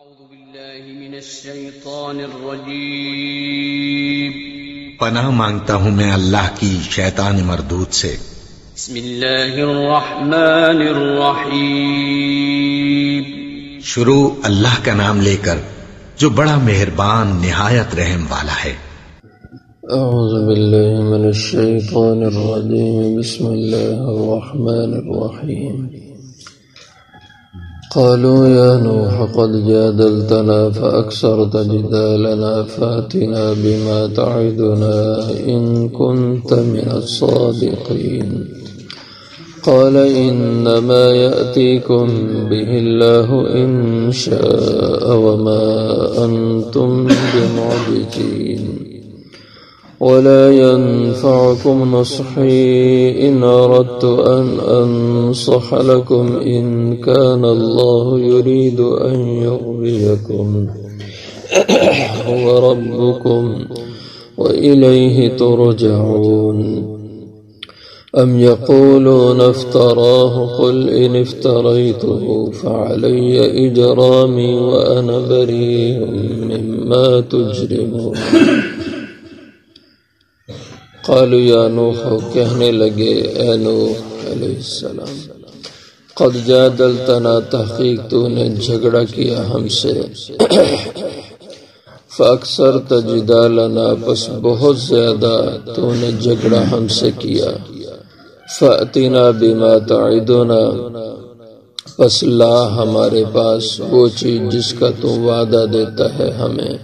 اعوذ باللہ من الشیطان الرجیم پناہ مانگتا ہوں میں اللہ کی شیطان مردود سے۔ بسم اللہ الرحمن الرحیم شروع اللہ کا نام لے کر جو بڑا مہربان نہایت رحم والا ہے۔ اعوذ باللہ من الشیطان الرجیم بسم اللہ الرحمن الرحیم قالوا يا نوح قد جادلتنا فأكثرت جدالنا فأتنا بما تعدنا إن كنت من الصادقين قال إنما يأتيكم به الله إن شاء وما أنتم بمعجزين ولا ينفعكم نصحي إن أردت أن أنصح لكم إن كان الله يريد أن يغويكم هو ربكم وإليه ترجعون أم يقولون افتراه قل إن افتريته فعلي إجرامي وأنا بريء مما تجرمون قالوا یا نوح، کہنے لگے اے نوح علیہ السلام، قد جادلتنا، تحقیق تو نے جھگڑا کیا ہم سے، فاکثرت جدالنا، پس بہت زیادہ تو نے جھگڑا ہم سے کیا، فأتنا بما تعدنا، پس لا ہمارے پاس وہ چیز جس کا تو وعدہ دیتا ہے ہمیں،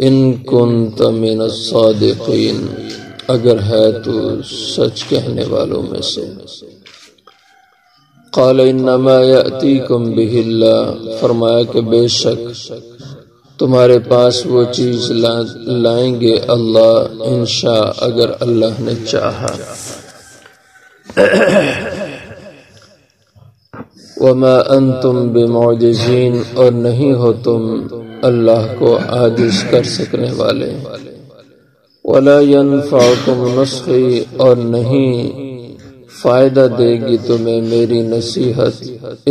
ان کنت من الصادقین، اگر ہے تو سچ کہنے والوں میں سے۔ قال انما یأتیکم بہ اللہ، فرمایا کہ بے شک تمہارے پاس وہ چیز لائیں گے اللہ، انشاء، اگر اللہ نے چاہا۔ وما انتم بمعجزین، اور نہیں ہو تم اللہ کو عاجز کر سکنے والے۔ ولا ينفعكم نصحی، اور نہیں فائدہ دے گی تمہیں میری نصیحت،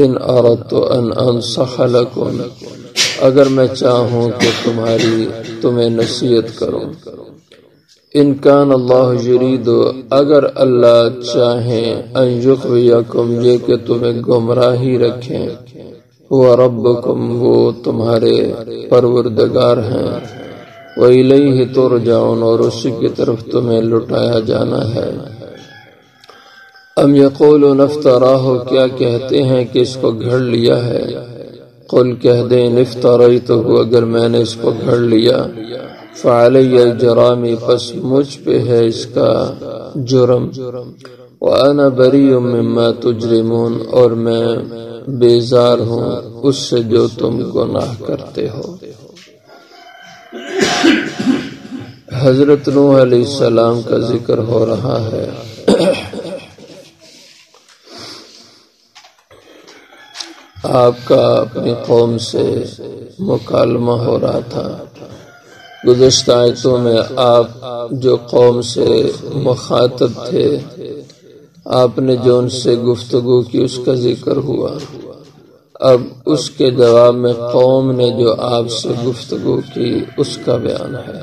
ان اردت ان انصح لكم، اگر میں چاہوں کہ تمہیں نصیحت کروں۔ ان کان اللہ یرید، اگر اللہ چاہیں، ان یغویکم، یہ کہ تمہیں گمراہی رکھیں، هو ربکم، وہ تمہارے پروردگار ہیں، وَإِلَيْهِ تُرْجَعُونَ، اور اسی کی طرف تمہیں لٹایا جانا ہے۔ ام یقولون افتراہ، کیا کہتے ہیں کہ اس کو گھڑ لیا ہے؟ قل کہہ دیں افتریتہ، اگر میں نے اس کو گھڑ لیا، فعلی جرامی، پس مجھ پہ ہے اس کا جرم، وَأَنَا بَرِيٌّ مِّمَّا تُجْرِمُونَ، اور میں بیزار ہوں اس سے جو تم گناہ کرتے ہو۔ حضرت نوح علیہ السلام کا ذکر ہو رہا ہے۔ آپ کا اپنی قوم سے مکالمہ ہو رہا تھا۔ گزشتہ آیتوں میں آپ جو قوم سے مخاطب تھے، آپ نے جو ان سے گفتگو کی اس کا ذکر ہوا۔ اب اس کے جواب میں قوم نے جو آپ سے گفتگو کی اس کا بیان ہے۔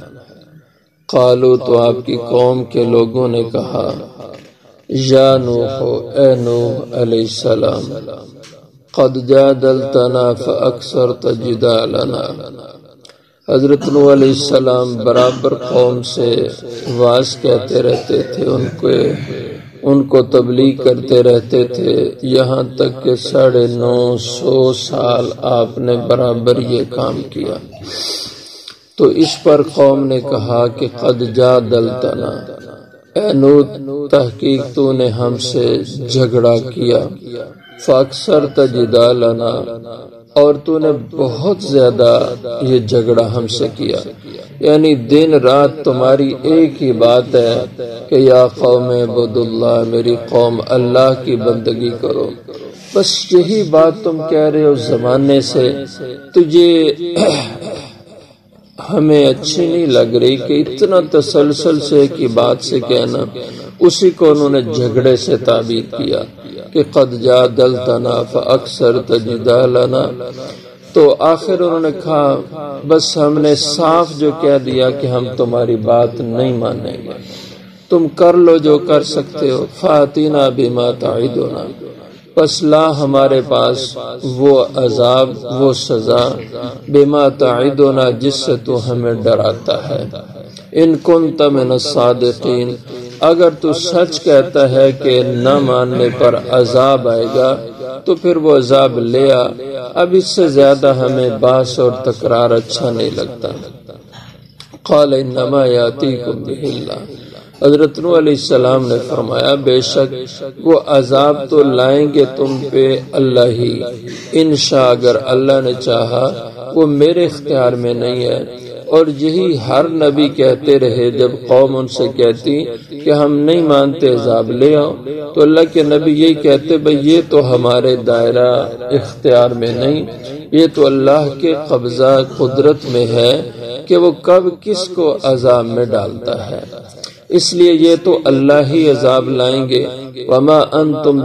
قالو، تو آپ کی قوم کے لوگوں نے کہا، یا نوح، اے نوح علیہ السلام، قد جادلتنا فاکثرت جدالنا، حضرت نوح علیہ السلام برابر قوم سے واز کہتے رہتے تھے، ان کو تبلیغ کرتے رہتے تھے، یہاں تک کہ 950 سال آپ نے برابر یہ کام کیا۔ تو اس پر قوم نے کہا کہ قد جادلتنا، اے نوح، تحقیق تو نے ہم سے جھگڑا کیا، فاکثرت جدالنا، اور تو نے بہت زیادہ یہ جھگڑا ہم سے کیا، یعنی دن رات تمہاری ایک ہی بات ہے کہ یا قوم اعبدوا اللہ، میری قوم اللہ کی بندگی کرو، بس یہی بات تم کہہ رہے ہو زمانے سے، تجھے ہمیں اچھی نہیں لگ رہی کہ اتنا تسلسل سے کی بات سے کہنا۔ اسی کو انہوں نے جھگڑے سے تعبیر کیا کہ قد جادلتنا فاکثرت جدالنا، تو آخر انہوں نے کہا بس ہم نے صاف جو کہہ دیا کہ ہم تمہاری بات نہیں مانیں گے، تم کر لو جو کر سکتے ہو، فاتینا بما تعدنا، پس لا ہمارے پاس وہ عذاب، وہ سزا، بما تعدنا جس سے تو ہمیں ڈراتا ہے، ان کنت من الصادقین، اگر تو سچ کہتا ہے کہ نہ ماننے پر عذاب آئے گا تو پھر وہ عذاب لے آ، اب اس سے زیادہ ہمیں بحث اور تکرار اچھا نہیں لگتا۔ قال انما یاتیکم بہ اللہ، حضرت نوح علیہ السلام نے فرمایا بے شک وہ عذاب تو لائیں گے تم پہ اللہ ہی، انشاء اگر اللہ نے چاہا، وہ میرے اختیار میں نہیں ہے۔ اور یہی ہر نبی کہتے رہے، جب قوم ان سے کہتی کہ ہم نہیں مانتے عذاب لے آؤ، تو اللہ کے نبی یہی کہتے بھئی یہ تو ہمارے دائرہ اختیار میں نہیں، یہ تو اللہ کے قبضہ قدرت میں ہے کہ وہ کب کس کو عذاب میں ڈالتا ہے، اس لیے یہ تو اللہ ہی عذاب لائیں گے۔ وما انتم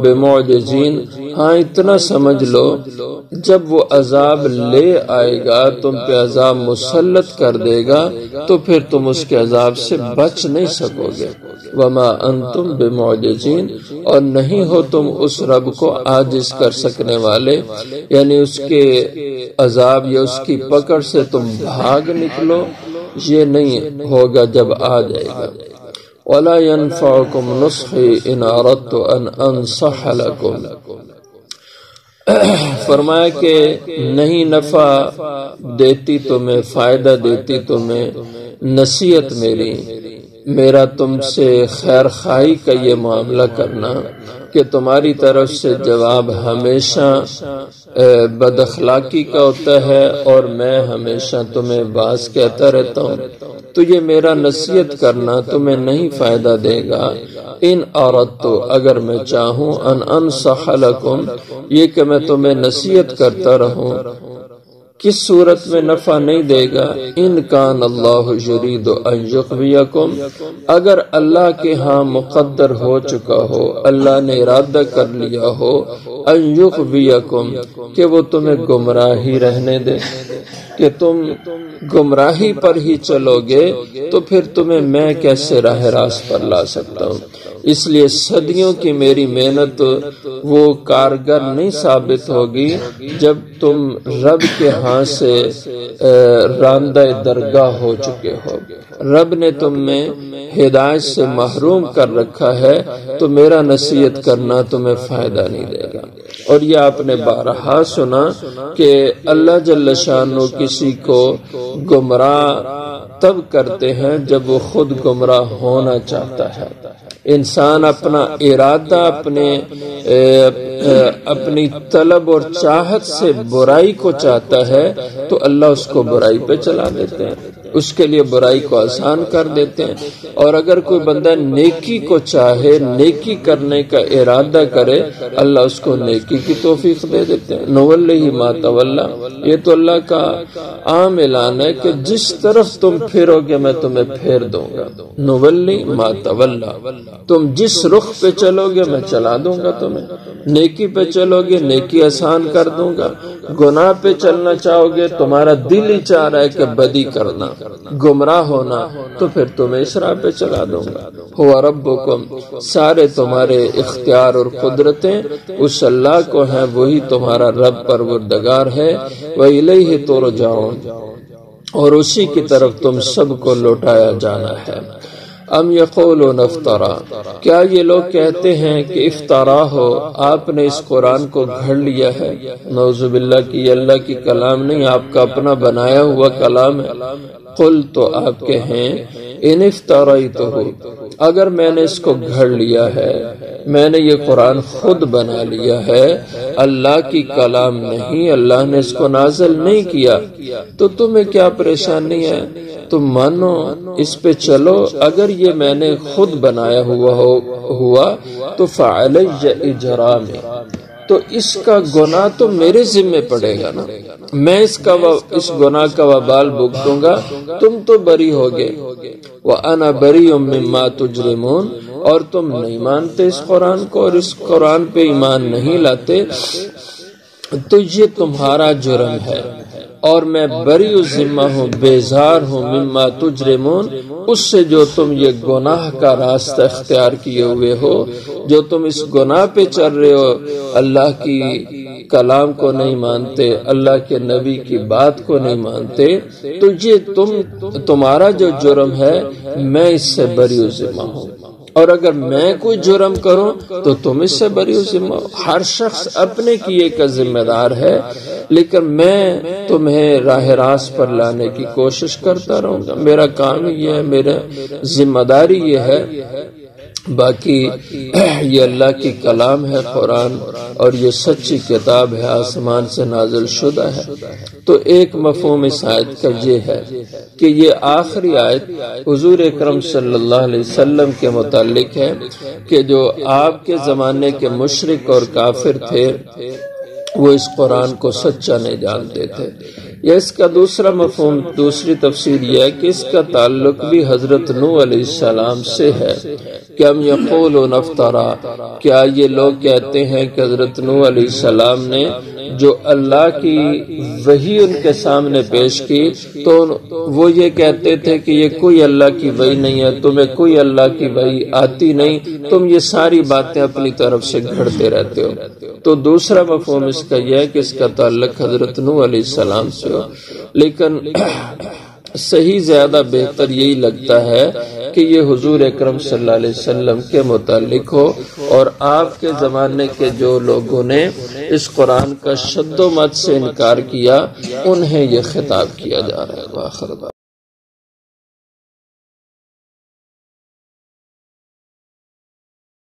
بمعجزین، ہاں اتنا سمجھ لو جب وہ عذاب لے آئے گا، تم پہ عذاب مسلط کر دے گا تو پھر تم اس کے عذاب سے بچ نہیں سکو گے۔ وما انتم بمعجزین، اور نہیں ہو تم اس رب کو عاجز کر سکنے والے، یعنی اس کے عذاب یا اس کی پکڑ سے تم بھاگ نکلو، یہ نہیں ہوگا جب آ جائے گا۔ وَلَا يَنفَعُكُمْ نُصْحِي إِنْ أَرَدْتُ أَنْ أَنصَحَ لَكُمْ، فرمایا کہ نہیں نفع دیتی تمہیں، فائدہ دیتی تمہیں نصیحت میرا تم سے خیر خواہی کا یہ معاملہ کرنا کہ تمہاری طرف سے جواب ہمیشہ بد اخلاقی کا ہوتا ہے اور میں ہمیشہ تمہیں باز کہتا رہتا ہوں، تو یہ میرا نصیحت کرنا تمہیں نہیں فائدہ دے گا۔ ان اردت، اگر میں چاہوں، ان انصح لکم، یہ کہ میں تمہیں نصیحت کرتا رہوں، کس صورت میں نفع نہیں دے گا؟ ان کان اللہ یرید ان یغویکم، اگر اللہ کے ہاں مقدر ہو چکا ہو، اللہ نے ارادہ کر لیا ہو، ان یغویکم، کہ وہ تمہیں گمراہی رہنے دے، کہ تم گمراہی پر ہی چلو گے، تو پھر تمہیں میں کیسے راہ راست پر لا سکتا ہوں؟ اس لیے صدیوں کی میری محنت وہ کارگر نہیں ثابت ہوگی جب تم رب کے ہاں سے راندہ درگاہ ہو چکے ہو، رب نے تم میں ہدایت سے محروم کر رکھا ہے، تو میرا نصیحت کرنا تمہیں فائدہ نہیں دے گا۔ اور یہ آپ نے بارہا سنا کہ اللہ جل شانہ کسی کو گمراہ تب کرتے ہیں جب وہ خود گمراہ ہونا چاہتا ہے۔ انسان اپنا ارادہ اپنی طلب اور چاہت سے برائی کو چاہتا ہے تو اللہ اس کو برائی پہ چلا دیتے ہیں، اس کے لیے برائی کو آسان کر دیتے ہیں۔ اور اگر کوئی بندہ نیکی کو چاہے، نیکی کرنے کا ارادہ کرے، اللہ اس کو نیکی کی توفیق دے دیتے ہیں۔ نولی ما تولی، یہ تو اللہ کا عام اعلان ہے کہ جس طرف تم پھرو گے میں تمہیں پھیر دوں گا۔ نولی ما تولی، تم جس رخ پہ چلو گے میں چلا دوں گا تمہیں، نیکی پہ چلو گے نیکی آسان کر دوں گا، گناہ پہ چلنا چاہو گے تمہارا دل ہی چاہ رہا ہے کہ بدی کرنا، گمراہ ہونا، تو پھر تمہیں اس راہ پہ چلا دوں گا۔ ہوا ربکم، سارے تمہارے اختیار اور قدرتیں اس اللہ کو ہیں، وہی تمہارا رب پروردگار ہے۔ وَإِلَيْهِ تُرْجَعُونَ، اور اسی کی طرف تم سب کو لوٹایا جانا ہے۔ ام یقولون افترا، کیا یہ لوگ کہتے ہیں کہ افطارا ہو، آپ نے اس قرآن کو گھڑ لیا ہے؟ نعوذ باللہ کی یہ اللہ کی کلام نہیں، آپ کا اپنا بنایا ہوا کلام ہے۔ قل، تو آپ کہیں، ان افتریتہ، اگر میں نے اس کو گھڑ لیا ہے، میں نے یہ قرآن خود بنا لیا ہے، اللہ کی کلام نہیں، اللہ نے اس کو نازل نہیں کیا، تو تمہیں کیا پریشانی ہے؟ تم مانو، اس پہ چلو۔ اگر یہ میں نے خود بنایا ہوا تو فعلی اجرامی، تو اس کا گناہ تو میرے ذمہ پڑے گا نا، میں اس گناہ کا وبال بھگتوں گا، تم تو بری ہوگے۔ وَأَنَا بَرِيٌّ مِّمَّا تُجْرِمُونَ، اور تم نہیں مانتے اس قرآن کو اور اس قرآن پہ ایمان نہیں لاتے، تو یہ تمہارا جرم ہے، اور میں بری الذمہ ہوں، بیزار ہوں، مما تجرمون، اس سے جو تم یہ گناہ کا راستہ اختیار کیے ہوئے ہو، جو تم اس گناہ پہ چل رہے ہو، اللہ کی کلام کو نہیں مانتے، اللہ کے نبی کی بات کو نہیں مانتے، تو یہ تمہارا جو جرم ہے میں اس سے بری الذمہ ہوں، اور اگر میں کوئی جرم کروں تو تم اس سے بری الذمہ ہو۔ ہر شخص اپنے کیے کا ذمہ دار ہے، لیکن میں تمہیں راہ راست پر لانے کی کوشش کرتا رہوں گا، میرا کام یہ ہے، میرا ذمہ داری یہ ہے۔ باقی یہ اللہ کی کلام ہے قرآن، اور یہ سچی کتاب ہے، آسمان سے نازل شدہ ہے۔ تو ایک مفہوم اس آیت کا یہ ہے کہ یہ آخری آیت حضور اکرم صلی اللہ علیہ وسلم کے متعلق ہے کہ جو آپ کے زمانے کے مشرک اور کافر تھے وہ اس قرآن کو سچا نہیں جانتے تھے۔ یا اس کا دوسرا مفہوم، دوسری تفسیر یہ ہے کہ اس کا تعلق بھی حضرت نوح علیہ السلام سے ہے کہ ہم یقولون افترا، کیا یہ لوگ کہتے ہیں کہ حضرت نوح علیہ السلام نے جو اللہ کی وحی ان کے سامنے پیش کی تو وہ یہ کہتے تھے کہ یہ کوئی اللہ کی وحی نہیں ہے، تمہیں کوئی اللہ کی وحی آتی نہیں، تم یہ ساری باتیں اپنی طرف سے گھڑتے رہتے ہو۔ تو دوسرا مفہوم اس کا یہ ہے کہ اس کا تعلق حضرت نوح علیہ السلام سے ہو، لیکن صحیح زیادہ بہتر یہی لگتا ہے کہ یہ حضور اکرم صلی اللہ علیہ وسلم کے متعلق ہو، اور آپ کے زمانے کے جو لوگوں نے اس قرآن کا شد و مد سے انکار کیا انہیں یہ خطاب کیا جا رہا ہے۔